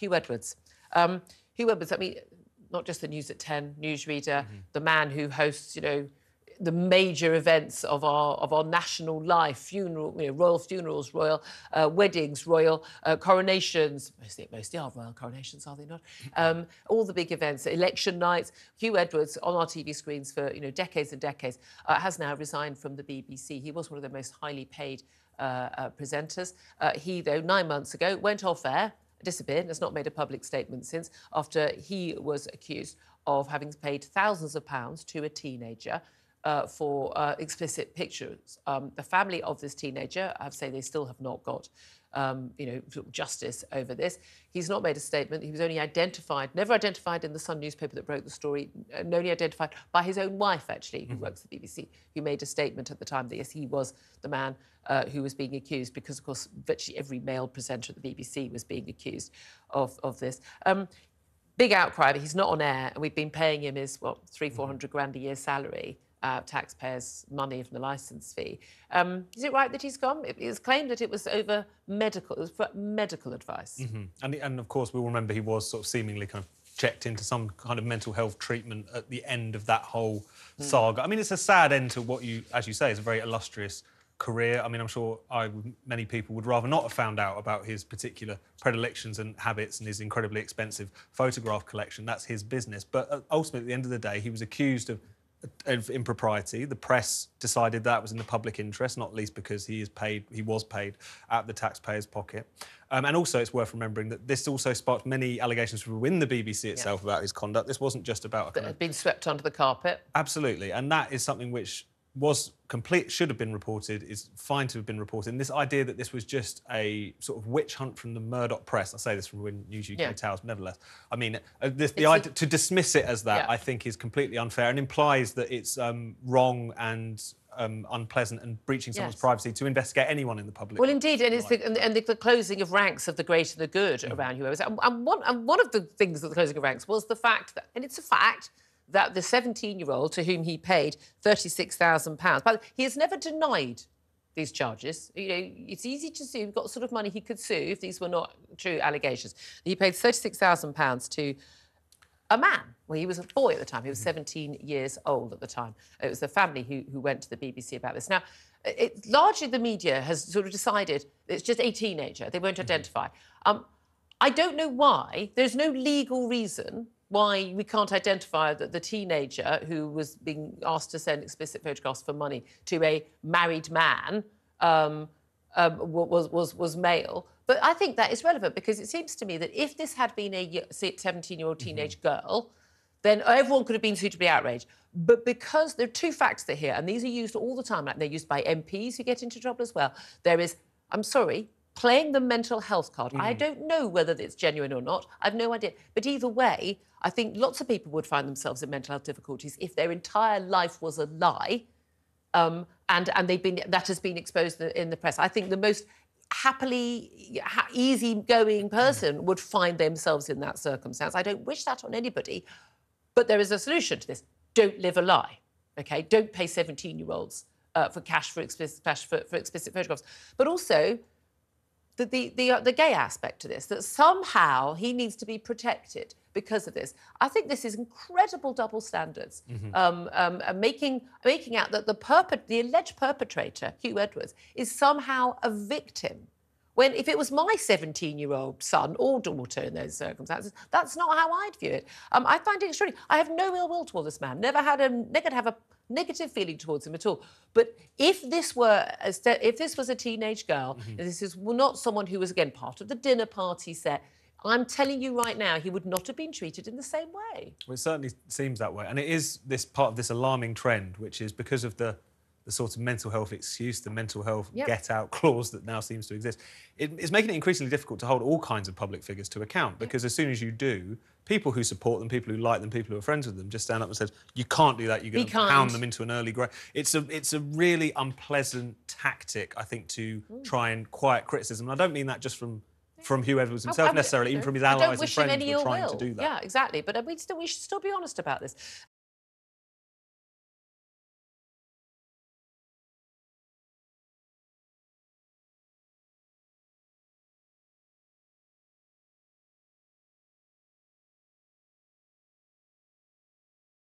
Huw Edwards. Huw Edwards, I mean, not just the News at 10 newsreader, the man who hosts, you know, the major events of our national life, royal funerals, royal weddings, royal coronations. Mostly are royal coronations, are they not? All the big events, election nights. Huw Edwards on our TV screens for decades and decades has now resigned from the BBC. He was one of the most highly paid presenters. He, though, 9 months ago went off air, disappeared, and has not made a public statement since, after he was accused of having paid thousands of pounds to a teenager for explicit pictures. The family of this teenager, I have to say, they still have not got, justice over this. He's not made a statement. He was only identified, never identified in the Sun newspaper that broke the story, and only identified by his own wife, actually, who works at the BBC, who made a statement at the time that, yes, he was the man who was being accused, because, of course, virtually every male presenter at the BBC was being accused of this. Big outcry, but he's not on air, and we've been paying him his, 300-400 grand a year salary. Taxpayers' money from the licence fee. Is it right that he's gone? It was claimed that it was over medical. It was for medical advice. And of course, we'll remember he was sort of seemingly kind of checked into some kind of mental health treatment at the end of that whole saga. I mean, it's a sad end to what you, as you say, is a very illustrious career. I mean, I'm sure many people would rather not have found out about his particular predilections and habits and his incredibly expensive photograph collection. That's his business. But ultimately, at the end of the day, he was accused of impropriety. The press decided that was in the public interest, not least because he was paid out of the taxpayer's pocket. And also, it's worth remembering that this also sparked many allegations within the BBC itself about his conduct. This wasn't just about that had been swept under the carpet. Absolutely, and that is something which should have been reported, is fine to have been reported. And this idea that this was just a sort of witch hunt from the Murdoch press, I say this from when News UK Towers, but nevertheless, I mean, the idea to dismiss it as that, I think, is completely unfair and implies that it's wrong and unpleasant and breaching someone's privacy to investigate anyone in the public. Well, indeed, and it's the closing of ranks of the great and the good around Huw Edwards. And one of the things of the closing of ranks was the fact that, and it's a fact, that the 17-year-old to whom he paid £36,000, but he has never denied these charges. You know, it's easy to sue. He's got the sort of money he could sue if these were not true allegations. He paid £36,000 to a man. Well, he was a boy at the time. He was 17 years old at the time. It was the family who went to the BBC about this. Now, largely the media has sort of decided it's just a teenager. They won't identify. I don't know why. There's no legal reason why we can't identify that the teenager who was being asked to send explicit photographs for money to a married man was male. But I think that is relevant, because it seems to me that if this had been a 17-year-old teenage girl, then everyone could have been suitably outraged. But because there are two factors here, and these are used all the time, like they're used by MPs who get into trouble as well, there is, I'm sorry, playing the mental health card. I don't know whether it's genuine or not. I've no idea. But either way, I think lots of people would find themselves in mental health difficulties if their entire life was a lie, and that has been exposed in the press. I think the most happily, easy-going person would find themselves in that circumstance. I don't wish that on anybody, but there is a solution to this. Don't live a lie, OK? Don't pay 17-year-olds for cash for explicit photographs. But also, the gay aspect to this, that somehow he needs to be protected because of this. I think this is incredible double standards, making out that the alleged perpetrator, Huw Edwards, is somehow a victim. When, if it was my 17-year-old son or daughter in those circumstances, that's not how I'd view it. I find it extraordinary. I have no ill will towards this man. Never have a negative feeling towards him at all. But if this was a teenage girl, and this is not someone who was, again, part of the dinner party set, I'm telling you right now, he would not have been treated in the same way. Well, it certainly seems that way. And it is this part of this alarming trend, which is because of the sort of mental health excuse, the mental health get-out clause that now seems to exist. It's making it increasingly difficult to hold all kinds of public figures to account, because as soon as you do, people who support them, people who like them, people who are friends with them, just stand up and say, you can't do that, you're going to pound them into an early grave. It's a really unpleasant tactic, I think, to try and quiet criticism. And I don't mean that just from Huw Edwards himself necessarily, even from his allies and friends who are trying to do that. Yeah, exactly. But we should still be honest about this.